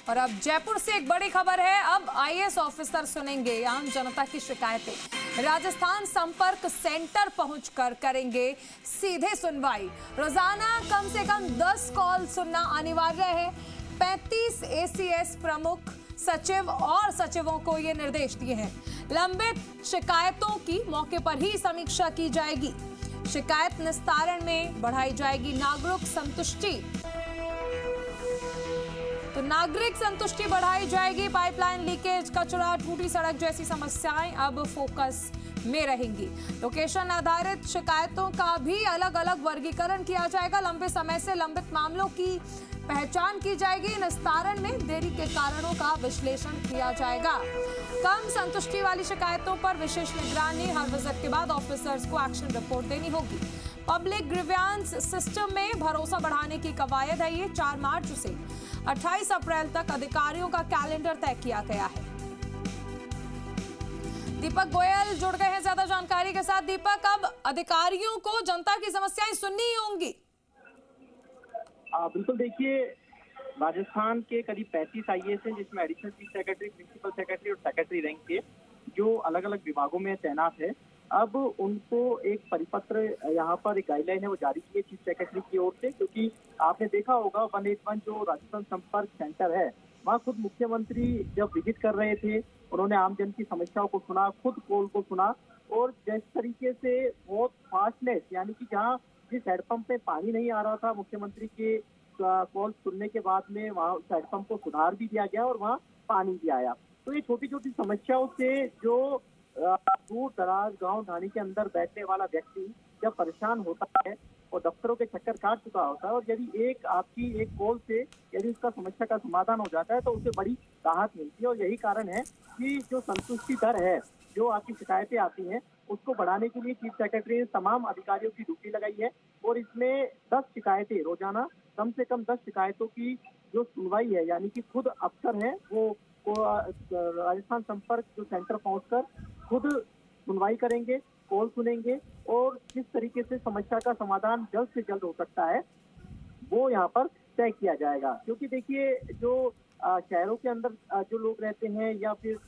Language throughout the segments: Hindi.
और अब जयपुर से एक बड़ी खबर है। अब आईएएस ऑफिसर सुनेंगे आम जनता की शिकायतें। राजस्थान संपर्क सेंटर पहुंचकर करेंगे सीधे सुनवाई। रोजाना कम से कम 10 कॉल सुनना अनिवार्य है। 35 एसीएस प्रमुख सचिव और सचिवों को ये निर्देश दिए हैं। लंबित शिकायतों की मौके पर ही समीक्षा की जाएगी। शिकायत निस्तारण में बढ़ाई जाएगी नागरिक संतुष्टि। तो नागरिक संतुष्टि बढ़ाई जाएगी। पाइपलाइन लीकेज, कचरा, टूटी सड़क जैसी समस्याएं अब फोकस में रहेंगी। लोकेशन आधारित शिकायतों का भी अलग अलग वर्गीकरण किया जाएगा। लंबे समय से लंबित मामलों की पहचान की जाएगी। निस्तारण में देरी के कारणों का विश्लेषण किया जाएगा। कम संतुष्टि वाली शिकायतों पर विशेष निगरानी। हर विजिट के बाद ऑफिसर्स को एक्शन रिपोर्ट देनी होगी। पब्लिक ग्रीवेंस सिस्टम में भरोसा बढ़ाने की कवायद है। ये 4 मार्च से 28 अप्रैल तक अधिकारियों का कैलेंडर तय किया गया है। दीपक गोयल जुड़ गए हैं ज्यादा जानकारी के साथ। दीपक, अब अधिकारियों को जनता की समस्याएं सुननी ही होंगी। बिल्कुल, देखिए, राजस्थान के करीब 35 आईएएस हैं, जिसमें additional chief secretary, principal secretary और सेक्रेटरी रैंक के, जो अलग अलग विभागों में तैनात है। अब उनको एक परिपत्र, यहाँ पर एक गाइडलाइन है वो जारी की है चीफ सेक्रेटरी की ओर से, क्योंकि आपने देखा होगा 181 जो राजस्थान संपर्क सेंटर है, वहाँ खुद मुख्यमंत्री जब विजिट कर रहे थे, उन्होंने आमजन की समस्याओं को सुना, खुद कॉल को सुना, और जिस तरीके से बहुत फास्टनेस, यानी कि जहाँ जिस हैंडपंप में पानी नहीं आ रहा था, मुख्यमंत्री के कॉल सुनने के बाद में वहाँ उस हैंडपंप को सुधार भी दिया गया और वहाँ पानी भी आया। तो ये छोटी छोटी समस्याओं से जो दूर दराज गांव ढाणी के अंदर बैठने वाला व्यक्ति जब परेशान होता है और दफ्तरों के चक्कर काट चुका होता है, और यदि आपकी एक कॉल से यदि उसका समस्या का समाधान हो जाता है तो उसे बड़ी राहत मिलती है। और यही कारण है कि जो संतुष्टि दर है, जो आपकी शिकायतें आती हैं, उसको बढ़ाने के लिए चीफ सेक्रेटरी ने तमाम अधिकारियों की ड्यूटी लगाई है। और इसमें 10 शिकायतें रोजाना, कम से कम 10 शिकायतों की जो सुनवाई है, यानी कि खुद अफसर हैं वो राजस्थान संपर्क जो सेंटर पहुंचकर खुद सुनवाई करेंगे, कॉल सुनेंगे, और किस तरीके से समस्या का समाधान जल्द से जल्द हो सकता है वो यहाँ पर तय किया जाएगा। क्योंकि देखिए, जो शहरों के अंदर जो लोग रहते हैं या फिर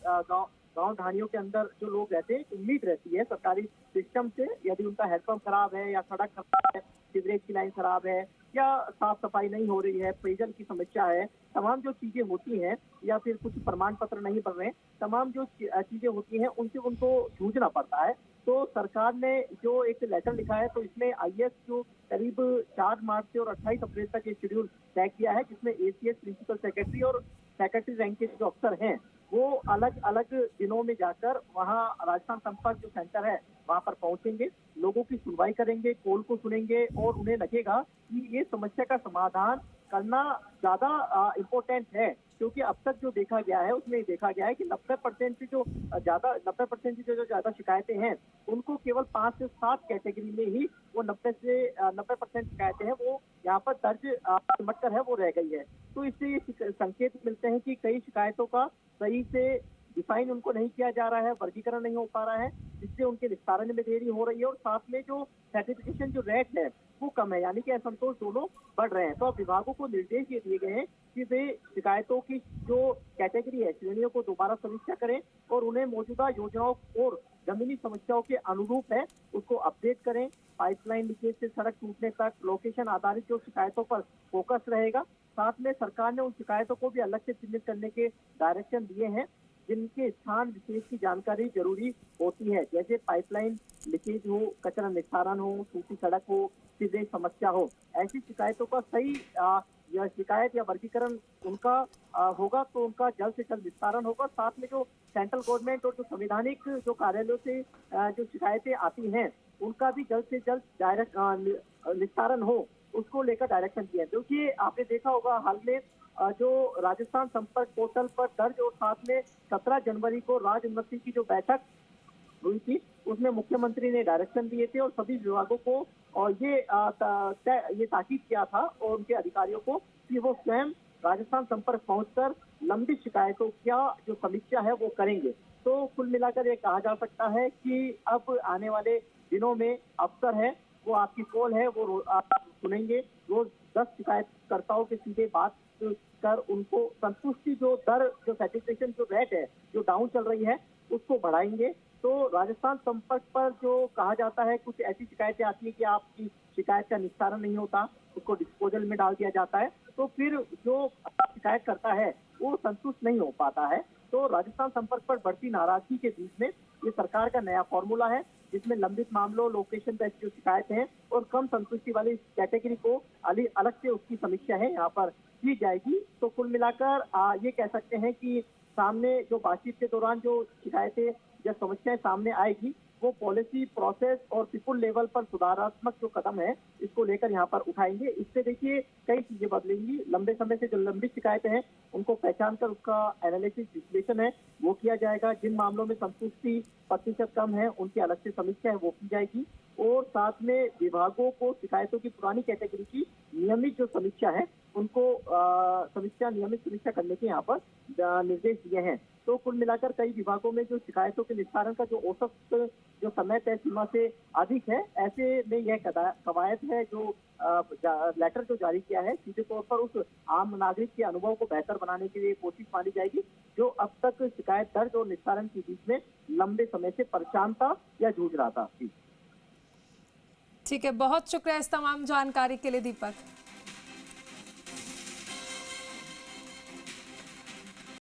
गांव ढाणियों के अंदर जो लोग रहते हैं, उम्मीद रहती है सरकारी सिस्टम से। यदि उनका हैंडपंप खराब है या सड़क खराब है, सीवरेज की लाइन खराब है या साफ सफाई नहीं हो रही है, पेयजल की समस्या है, तमाम जो चीजें होती हैं, या फिर कुछ प्रमाण पत्र नहीं बन रहे, तमाम जो चीजें होती हैं उनसे उनको जूझना पड़ता है। तो सरकार ने जो एक लेटर लिखा है, तो इसमें आईएएस जो करीब 4 मार्च से और 28 अप्रैल तक ये शेड्यूल तय किया है, जिसमें एसीएस, प्रिंसिपल सेक्रेटरी और सेक्रेटरी रैंक के जो अफसर हैं वो अलग अलग दिनों में जाकर वहाँ राजस्थान संपर्क जो सेंटर है वहाँ पर पहुंचेंगे, लोगों की सुनवाई करेंगे, कॉल को सुनेंगे, और उन्हें लगेगा कि ये समस्या का समाधान करना ज्यादा इम्पोर्टेंट है। क्योंकि अब तक जो देखा गया है उसमें देखा गया है कि 90% से जो ज्यादा शिकायतें हैं, उनको केवल 5 से 7 कैटेगरी में ही वो 90% शिकायतें हैं वो यहाँ पर दर्ज सिमट कर है वो रह गई है। तो इससे ये संकेत मिलते हैं कि कई शिकायतों का सही से डिफाइन उनको नहीं किया जा रहा है, वर्गीकरण नहीं हो पा रहा है, जिससे उनके निस्तारण में देरी हो रही है, और साथ में जो सर्टिफिकेशन जो रेट है वो कम है, यानी कि असंतोष दोनों बढ़ रहे हैं। तो अब विभागों को निर्देश ये दिए गए हैं कि वे शिकायतों की जो कैटेगरी है, श्रेणियों को दोबारा समीक्षा करें और उन्हें मौजूदा योजनाओं और जमीनी समस्याओं के अनुरूप है उसको अपडेट करें। पाइपलाइन लीकेज से सड़क टूटने तक लोकेशन आधारित जो शिकायतों पर फोकस रहेगा। साथ में सरकार ने उन शिकायतों को भी अलग से चिन्हित करने के डायरेक्शन दिए हैं, जिनके स्थान विशेष की जानकारी जरूरी होती है, जैसे पाइपलाइन लीकेज हो, कचरा निस्तारण हो, टूटी सड़क हो, सीवरेज समस्या हो। ऐसी शिकायतों का सही या शिकायत या वर्गीकरण उनका होगा तो उनका जल्द से जल्द निस्तारण होगा। साथ में जो सेंट्रल गवर्नमेंट और जो संवैधानिक जो कार्यालयों से जो शिकायतें आती हैं, उनका भी जल्द से जल्द डायरेक्ट निस्तारण हो, उसको लेकर डायरेक्शन दिया है। क्योंकि आपने देखा होगा हाल में जो राजस्थान संपर्क पोर्टल पर दर्ज, और साथ में 17 जनवरी को राज उन्नति की जो बैठक हुई थी, उसमें मुख्यमंत्री ने डायरेक्शन दिए थे और सभी विभागों को और ये ताकीद किया था और उनके अधिकारियों को कि वो स्वयं राजस्थान संपर्क पहुंचकर लंबित शिकायतों का जो समीक्षा है वो करेंगे। तो कुल मिलाकर ये कहा जा सकता है कि अब आने वाले दिनों में अफसर है वो आपकी कॉल है वो आप सुनेंगे, रोज 10 शिकायतकर्ताओं के सीधे बात कर उनको संतुष्टि जो दर, जो सेटिस्फेक्शन जो रेट है जो डाउन चल रही है उसको बढ़ाएंगे। तो राजस्थान संपर्क पर जो कहा जाता है, कुछ ऐसी शिकायतें आती है कि आपकी शिकायत का निस्तारण नहीं होता, उसको डिस्पोजल में डाल दिया जाता है, तो फिर जो शिकायत करता है वो संतुष्ट नहीं हो पाता है। तो राजस्थान संपर्क पर बढ़ती नाराजगी के बीच में ये सरकार का नया फॉर्मूला है, जिसमें लंबित मामलों, लोकेशन बेस्ड जो शिकायत है और कम संतुष्टि वाली कैटेगरी को अलग से उसकी समीक्षा है यहाँ पर की जाएगी। तो कुल मिलाकर ये कह सकते हैं कि सामने जो बातचीत के दौरान जो शिकायतें या समस्याएं सामने आएगी, वो पॉलिसी, प्रोसेस और पीपुल लेवल पर सुधारात्मक जो कदम है इसको लेकर यहाँ पर उठाएंगे। इससे देखिए कई चीजें बदलेंगी। लंबे समय से जो लंबित शिकायतें हैं उनको पहचान कर उसका एनालिसिस, विश्लेषण है वो किया जाएगा। जिन मामलों में संतुष्टि प्रतिशत कम है उनकी अलग से समीक्षा है वो की जाएगी, और साथ में विभागों को शिकायतों की पुरानी कैटेगरी की नियमित जो समीक्षा है उनको नियमित समीक्षा करने के यहाँ पर निर्देश दिए हैं। तो कुल मिलाकर कई विभागों में जो शिकायतों के निस्तारण का जो औसत जो समय तय सीमा से अधिक है, ऐसे में यह कवायद है जो लेटर जो जारी किया है सीधे तौर पर उस आम नागरिक के अनुभव को बेहतर बनाने के लिए कोशिश मानी जाएगी, जो अब तक शिकायत दर्ज और निस्तारण के बीच में लंबे समय से परेशान था या जूझ रहा था। ठीक है, बहुत शुक्रिया इस तमाम जानकारी के लिए दीपक।